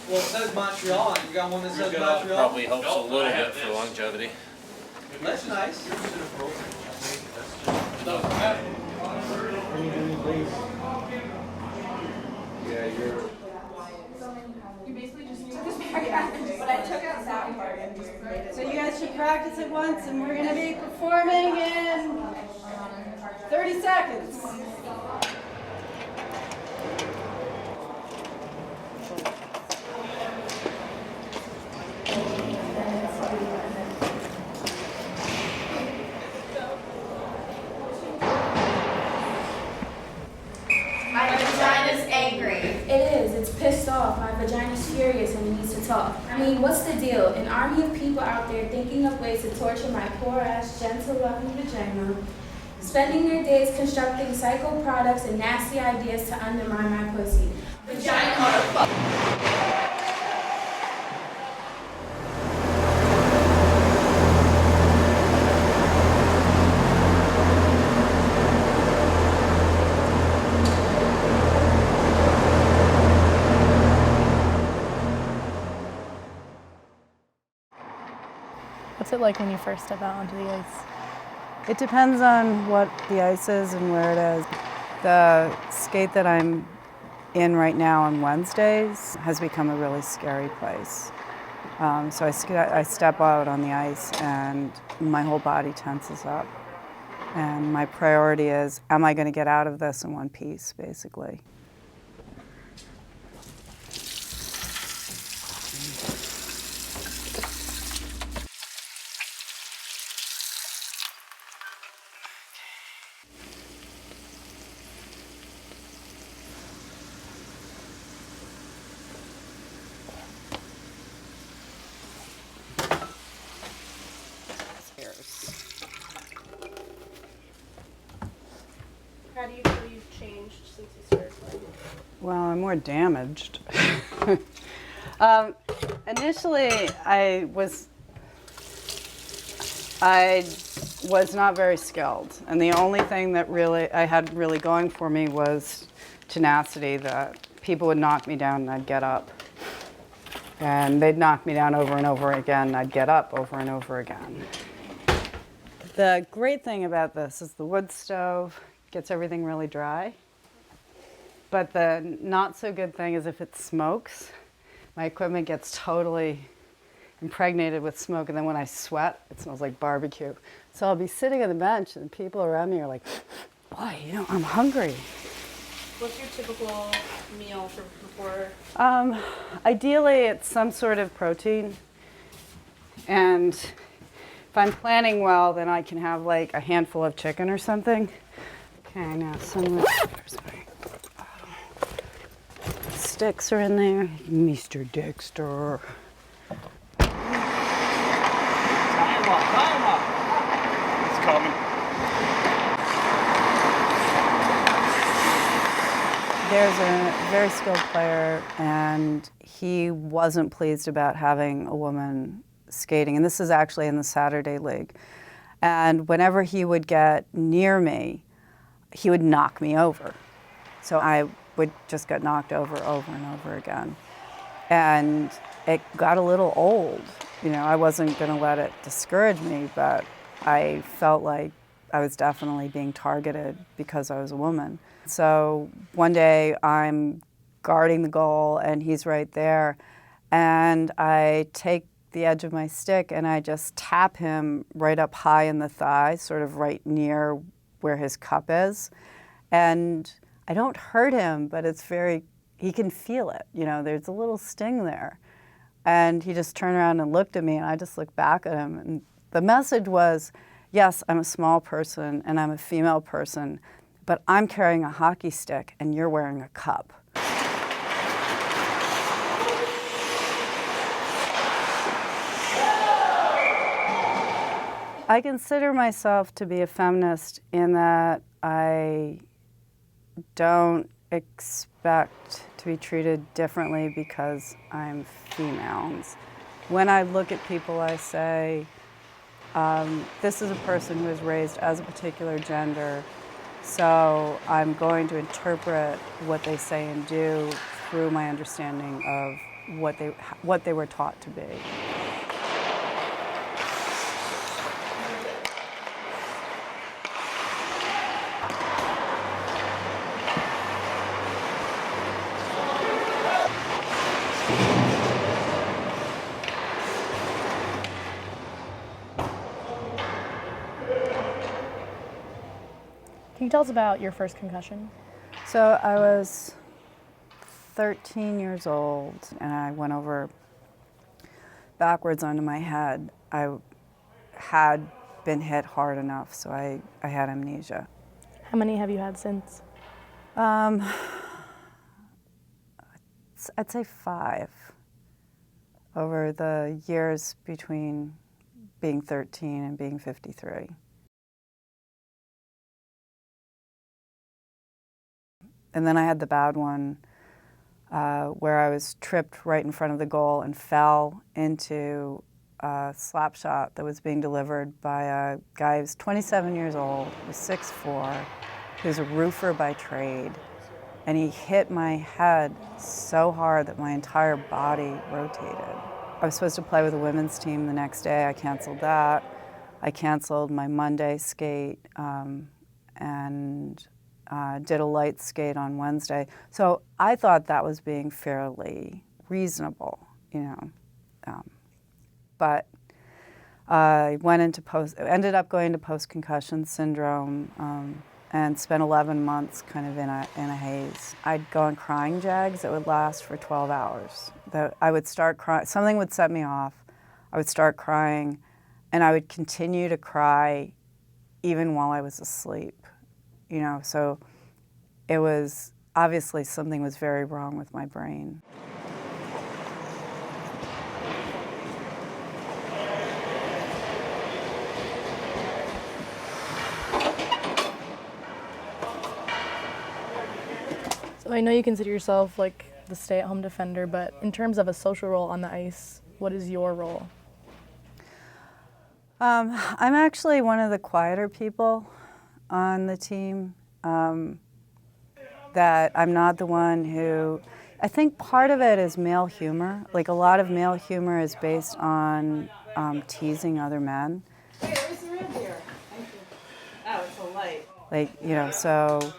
Well, it says Montreal, and you got one that says Montreal? Probably helps a little bit for longevity. That's nice. Yeah, you're... You basically just took this back out, but I took out that part and just made it. So you guys should practice it once, and we're going to be performing in 30 seconds. My vagina's angry. It is. It's pissed off. My vagina's furious and it needs to talk. I mean, what's the deal? An army of people out there thinking of ways to torture my poor-ass, gentle, loving vagina, spending their days constructing psycho products and nasty ideas to undermine my pussy. Vagina motherfucker. What's it like when you first step out onto the ice? It depends on what the ice is and where it is. The skate that I'm in right now on Wednesdays has become a really scary place. So I step out on the ice and my whole body tenses up. And my priority is, am I going to get out of this in one piece, basically? How do you feel you've changed since you started playing? Well, I'm more damaged. Initially, I was not very skilled, and the only thing that I had really going for me was tenacity. That people would knock me down and I'd get up, and they'd knock me down over and over again, and I'd get up over and over again. The great thing about this is the wood stove gets everything really dry. But the not so good thing is if it smokes, my equipment gets totally impregnated with smoke, and then when I sweat, it smells like barbecue. So I'll be sitting on the bench and people around me are like, boy, I'm hungry. What's your typical meal for before? Ideally, it's some sort of protein. And if I'm planning well, then I can have like a handful of chicken or something. Okay, now some sticks are in there. Mr. Dexter. Time up. It's coming. There's a very skilled player, and he wasn't pleased about having a woman skating. And this is actually in the Saturday League. And whenever he would get near me, he would knock me over. So I would just get knocked over and over again. And it got a little old. I wasn't going to let it discourage me, but I felt like I was definitely being targeted because I was a woman. So one day I'm guarding the goal and he's right there, and I take the edge of my stick and I just tap him right up high in the thigh, sort of right near where his cup is. And I don't hurt him, but he can feel it. There's a little sting there. And he just turned around and looked at me, and I just looked back at him. And the message was, yes, I'm a small person and I'm a female person, but I'm carrying a hockey stick and you're wearing a cup. I consider myself to be a feminist in that I don't expect to be treated differently because I'm female. When I look at people, I say, this is a person who is raised as a particular gender, so I'm going to interpret what they say and do through my understanding of what they were taught to be. Can you tell us about your first concussion? So I was 13 years old, and I went over backwards onto my head. I had been hit hard enough, so I had amnesia. How many have you had since? I'd say 5 over the years between being 13 and being 53. And then I had the bad one where I was tripped right in front of the goal and fell into a slap shot that was being delivered by a guy who was 27 years old, was 6'4", who's a roofer by trade. And he hit my head so hard that my entire body rotated. I was supposed to play with the women's team the next day. I canceled that. I canceled my Monday skate and did a light skate on Wednesday. So I thought that was being fairly reasonable, you know. But I ended up going to post-concussion syndrome and spent 11 months kind of in a haze. I'd go on crying jags that would last for 12 hours. I would start crying, something would set me off, I would start crying, and I would continue to cry even while I was asleep. You know, so it was obviously something was very wrong with my brain. So I know you consider yourself like the stay-at-home defender, but in terms of a social role on the ice, what is your role? I'm actually one of the quieter people on the team, that I'm not the one who, I think part of it is male humor. Like a lot of male humor is based on teasing other men. Hey, where's the room here? Thank you. Oh, it's a light. Like, you know, so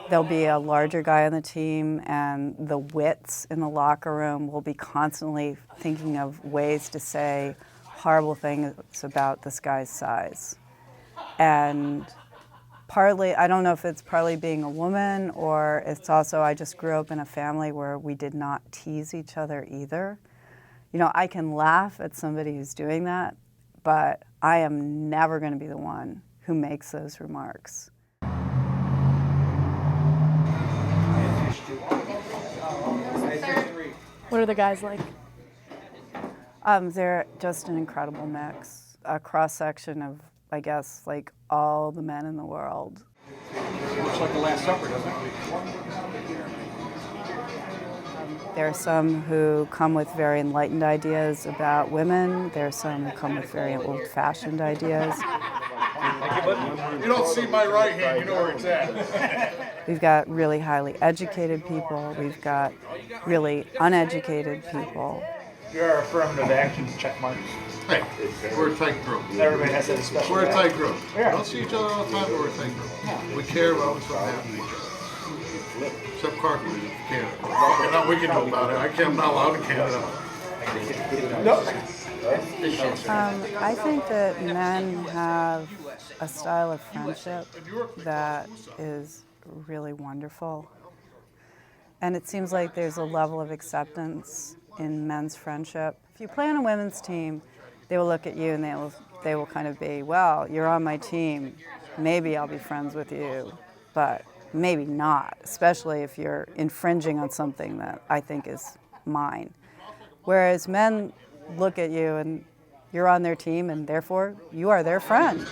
there'll be a larger guy on the team and the wits in the locker room will be constantly thinking of ways to say horrible things about this guy's size. And partly, I don't know if it's partly being a woman or it's also I just grew up in a family where we did not tease each other either. You know, I can laugh at somebody who's doing that, but I am never going to be the one who makes those remarks. What are the guys like? They're just an incredible mix, a cross-section of, I guess, like all the men in the world. Looks like the Last Supper, doesn't it? There are some who come with very enlightened ideas about women. There are some who come with very old-fashioned ideas. You don't see my right hand, you know where it's at. We've got really highly educated people. We've got really uneducated people. You're affirmative action check marks. Hey, we're a tight group. Everybody has that special. We're a tight group. We don't see each other all the time, but we're a tight group. We care about what's happening. Except Cartwright in Canada. Nothing we can do about it. I'm not allowed in Canada. I think that men have a style of friendship that is really wonderful. And it seems like there's a level of acceptance in men's friendship. If you play on a women's team, they will look at you and they will kind of be, well, you're on my team, maybe I'll be friends with you, but maybe not, especially if you're infringing on something that I think is mine. Whereas men look at you and you're on their team and therefore you are their friend. We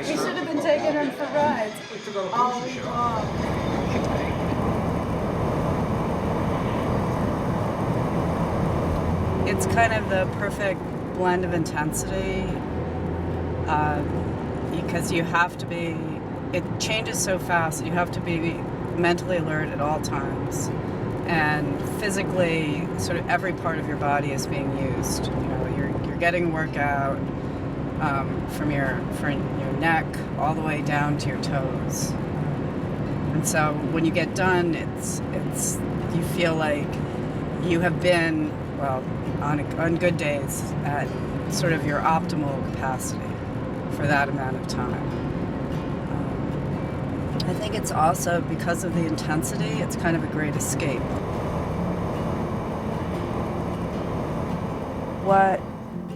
should have been taking them for rides all week long. It's kind of the perfect blend of intensity because you have to be, it changes so fast, you have to be mentally alert at all times. and physically, sort of every part of your body is being used. You're getting workout from your neck all the way down to your toes. And so when you get done, it's you feel like you have been, well, on good days, at sort of your optimal capacity for that amount of time. I think it's also, because of the intensity, it's kind of a great escape. What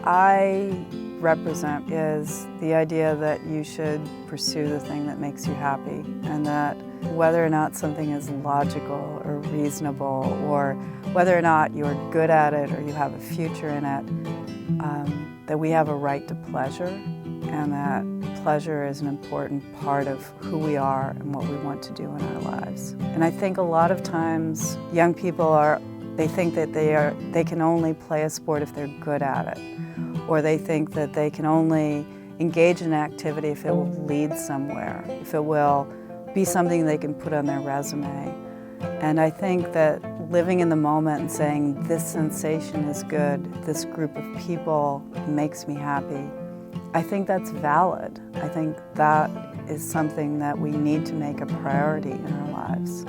I represent is the idea that you should pursue the thing that makes you happy, and that whether or not something is logical or reasonable, or whether or not you're good at it or you have a future in it, that we have a right to pleasure, and that pleasure is an important part of who we are and what we want to do in our lives. And I think a lot of times young people they think that they can only play a sport if they're good at it, or they think that they can only engage in activity if it will lead somewhere, if it will be something they can put on their resume. And I think that living in the moment and saying, this sensation is good, this group of people makes me happy, I think that's valid. I think that is something that we need to make a priority in our lives.